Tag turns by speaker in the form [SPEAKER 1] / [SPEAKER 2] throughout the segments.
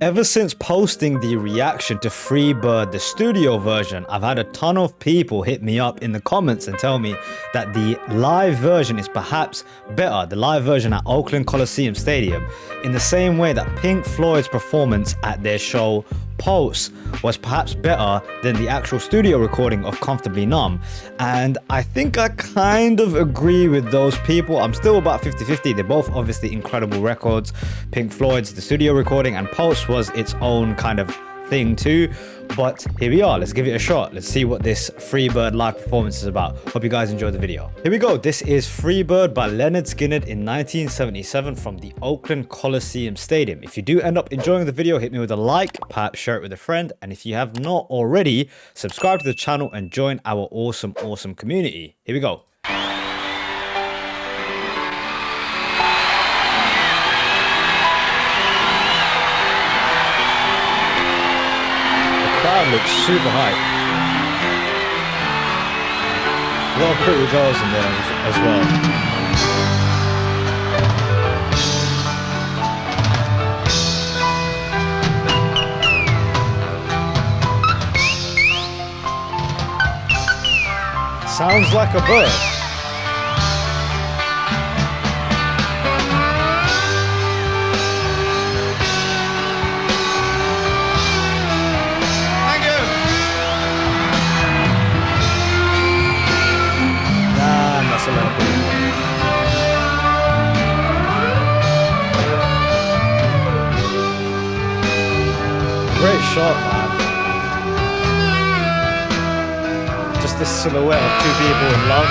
[SPEAKER 1] Ever since posting the reaction to Freebird, the studio version, I've had a ton of people hit me up in the comments and tell me that the live version is perhaps better, the live version at Oakland Coliseum Stadium, in the same way that Pink Floyd's performance at their show Pulse was perhaps better than the actual studio recording of Comfortably Numb. And I think I kind of agree with those people. I'm still about 50-50. They're both obviously incredible records. Pink Floyd's the studio recording and Pulse was its own kind of thing too. But here we are, let's give it a shot. Let's see what this Freebird live performance is about. Hope you guys enjoyed the video. Here we go. This is Freebird by Lynyrd Skynyrd in 1977 from the Oakland Coliseum Stadium. If you do end up enjoying the video, hit me with a like, perhaps share it with a friend. And if you have not already, subscribe to the channel and join our awesome community. Here we go. Crowd looks super hype. A lot of pretty girls in there as well. Sounds like a bird. Great shot, man. Just this silhouette of two people in love.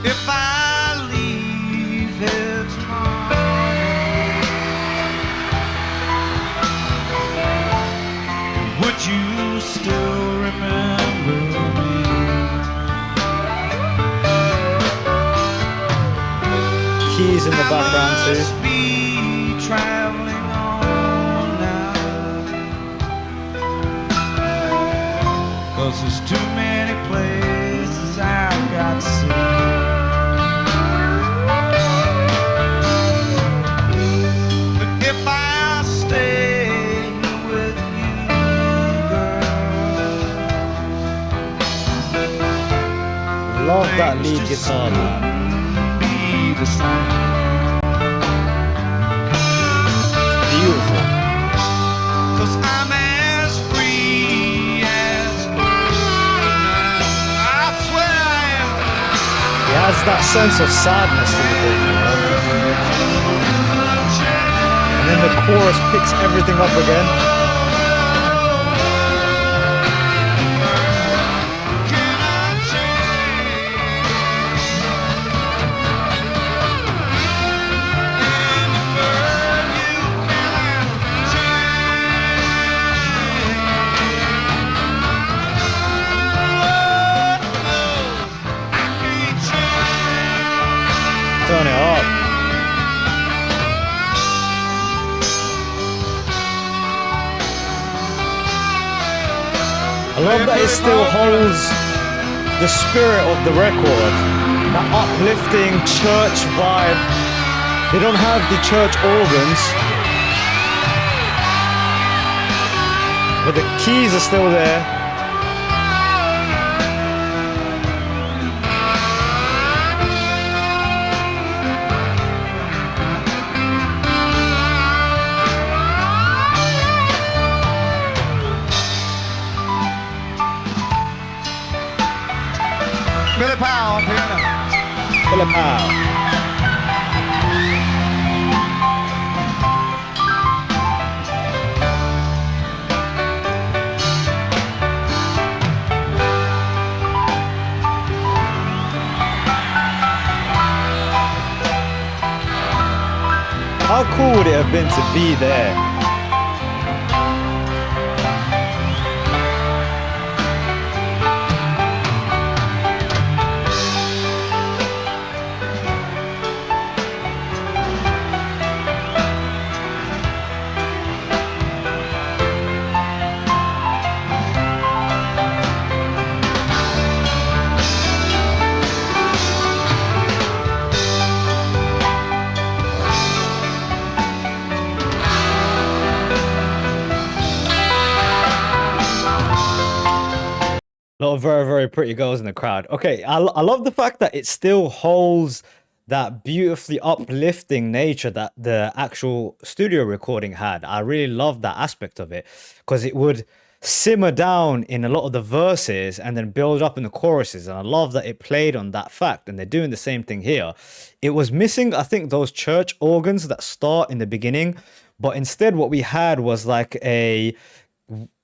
[SPEAKER 2] If I leave here tomorrow, would you still remember me?
[SPEAKER 1] Keys in the background too.
[SPEAKER 2] Be traveling on now, 'cause there's too many places I've got to see. But if I stay with you, girl,
[SPEAKER 1] Love that lead guitar, man.
[SPEAKER 2] the same.
[SPEAKER 1] It's beautiful.
[SPEAKER 2] 'Cause I'm as free as I swear I am.
[SPEAKER 1] He has that sense of sadness to the thing, you know? And then the chorus picks everything up again. Turn it up. I love that it still holds the spirit of the record, that uplifting church vibe. They don't have the church organs, but the keys are still there.
[SPEAKER 2] Billy Powell on piano.
[SPEAKER 1] Billy Powell. How cool would it have been to be there? lot of very, very pretty girls in the crowd. Okay, I love the fact that it still holds that beautifully uplifting nature that the actual studio recording had. I really love that aspect of it because it would simmer down in a lot of the verses and then build up in the choruses. And I love that it played on that fact. And they're doing the same thing here. It was missing, I think, those church organs that start in the beginning. But instead, what we had was like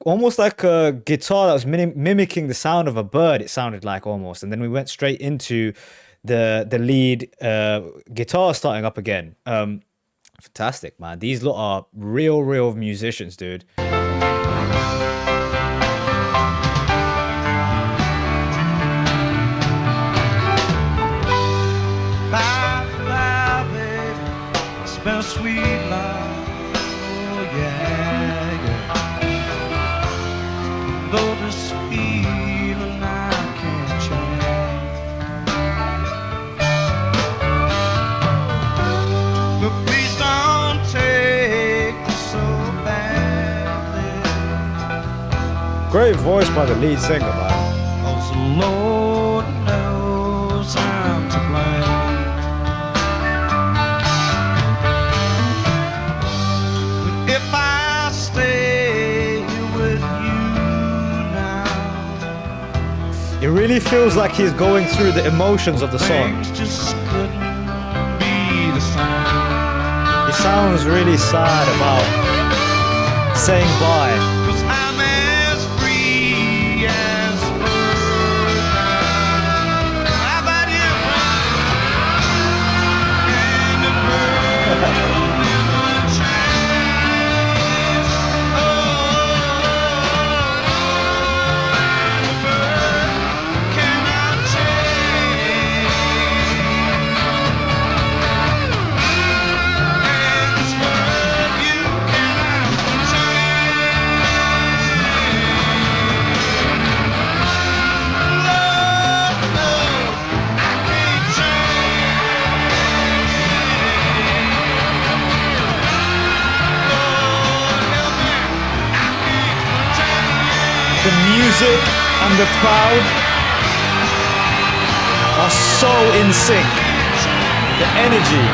[SPEAKER 1] almost like a guitar that was mimicking the sound of a bird. It sounded like almost. And then we went straight into the lead guitar starting up again. Fantastic, man. These lot are real musicians, dude.
[SPEAKER 2] Been a sweet life, oh yeah, yeah. Though this feeling I can't change, but please don't take me so badly.
[SPEAKER 1] Great voice by the lead singer, man.
[SPEAKER 2] 'Cause the Lord knows I'm to blame.
[SPEAKER 1] It really feels like he's going through the emotions of the song.
[SPEAKER 2] Just couldn't be the same.
[SPEAKER 1] He sounds really sad about saying bye.
[SPEAKER 2] 'Cause I'm as free as a bird. How about you? And a bird never changes. Oh, and a bird cannot change. And this bird you cannot change. Love, I can't change. Lord, help me, I can't change.
[SPEAKER 1] The music and the crowd are so in sync. The energy.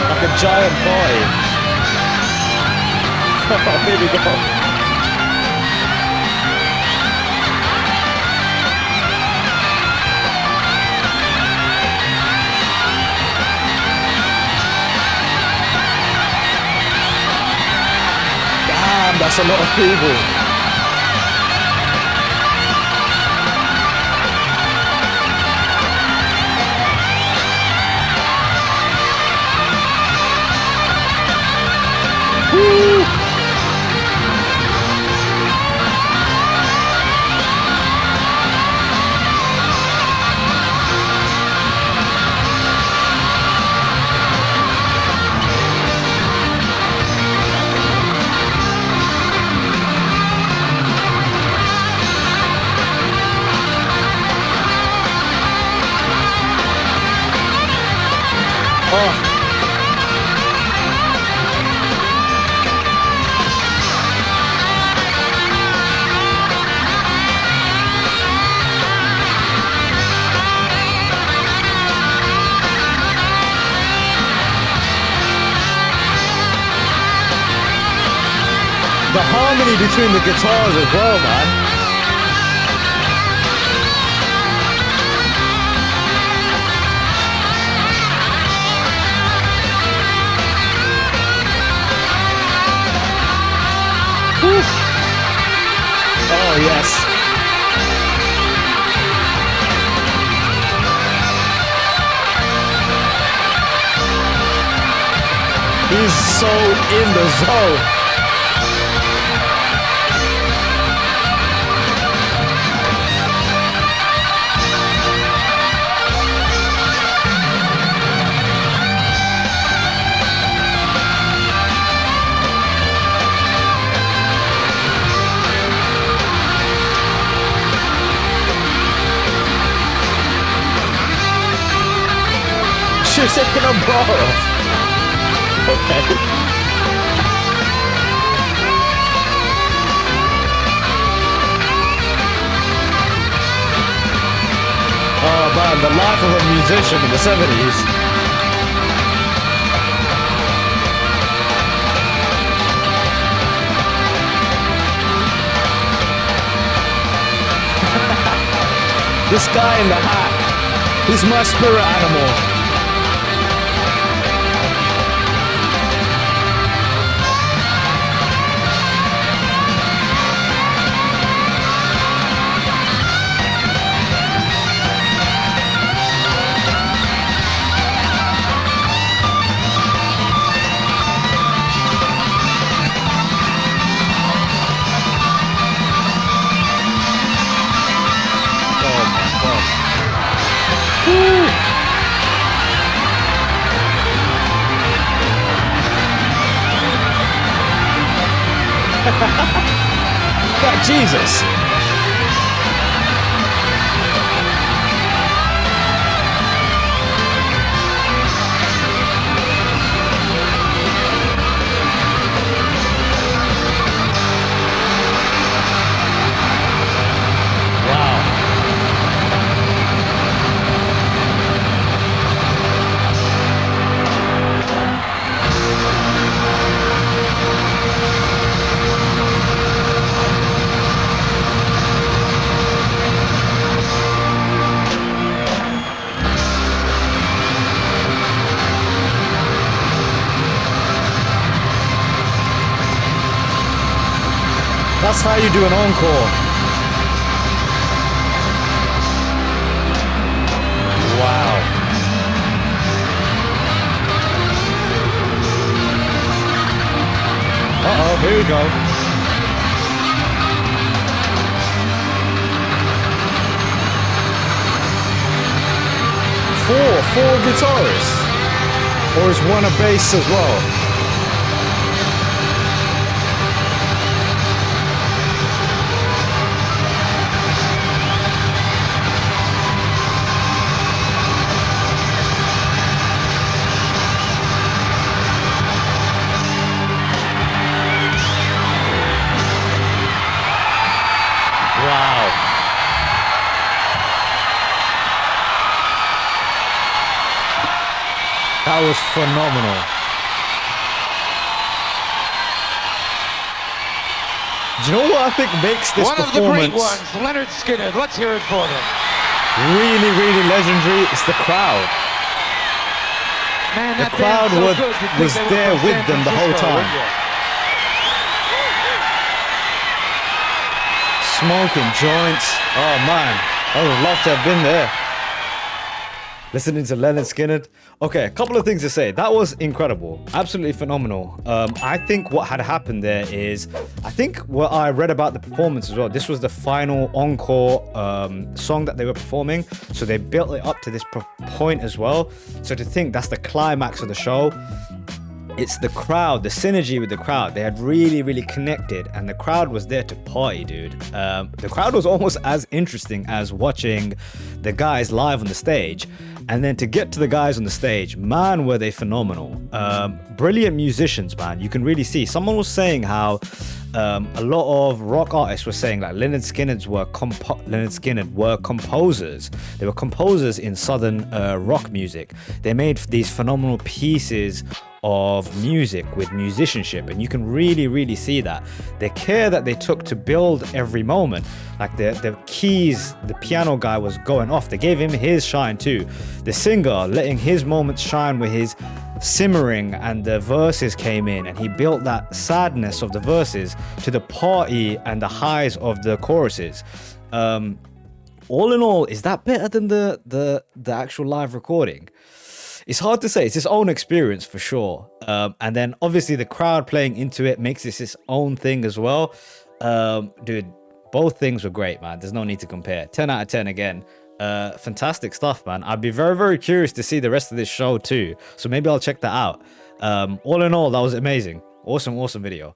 [SPEAKER 1] Like a giant party. Here we go. Damn, that's a lot of people. Woo! Oh. The harmony between the guitars as well, man. Whew. Oh, yes. He's so in the zone. She's taking a bra off. Okay. man, the life of a musician in the 70s. This guy in the hat, he's my spirit animal. God, Jesus. That's how you do an encore. Wow. Uh-oh, here we go. Four guitarists. Or is one a bass as well? That was phenomenal. Do you know what I think makes this
[SPEAKER 2] One
[SPEAKER 1] performance
[SPEAKER 2] of the great ones, Lynyrd Skynyrd. Let's hear it for them.
[SPEAKER 1] really, really legendary? It's the crowd.
[SPEAKER 2] Man,
[SPEAKER 1] The
[SPEAKER 2] that
[SPEAKER 1] crowd
[SPEAKER 2] band's so
[SPEAKER 1] was,
[SPEAKER 2] good, you'd think
[SPEAKER 1] was
[SPEAKER 2] they were
[SPEAKER 1] there
[SPEAKER 2] from
[SPEAKER 1] with
[SPEAKER 2] San
[SPEAKER 1] them the whole
[SPEAKER 2] Francisco,
[SPEAKER 1] time.
[SPEAKER 2] wouldn't you?
[SPEAKER 1] Smoking joints. Oh man, I would love to have been there. Listening to Lynyrd Skynyrd. Okay, a couple of things to say. That was incredible. Absolutely phenomenal. I think what had happened there is, I think what I read about the performance as well, this was the final encore song that they were performing. So they built it up to this point as well. So to think that's the climax of the show, it's the crowd, the synergy with the crowd. They had really, really connected, and the crowd was there to party, dude. The crowd was almost as interesting as watching the guys live on the stage. And then to get to the guys on the stage, man, were they phenomenal. Brilliant musicians, man. You can really see. Someone was saying how a lot of rock artists were saying that Lynyrd Skynyrd were composers. They were composers in southern rock music. They made these phenomenal pieces of music with musicianship, and you can really see that the care that they took to build every moment. Like the keys, the piano guy was going off, they gave him his shine too. The singer letting his moments shine with his simmering, and the verses came in and he built that sadness of the verses to the party and the highs of the choruses. All in all, is that better than the actual live recording? It's hard to say. It's its own experience for sure. And then obviously the crowd playing into it makes this its own thing as well. Dude, both things were great, man. There's no need to compare. 10 out of 10 again. Fantastic stuff, man. I'd be very curious to see the rest of this show too. So maybe I'll check that out. All in all, that was amazing. Awesome video.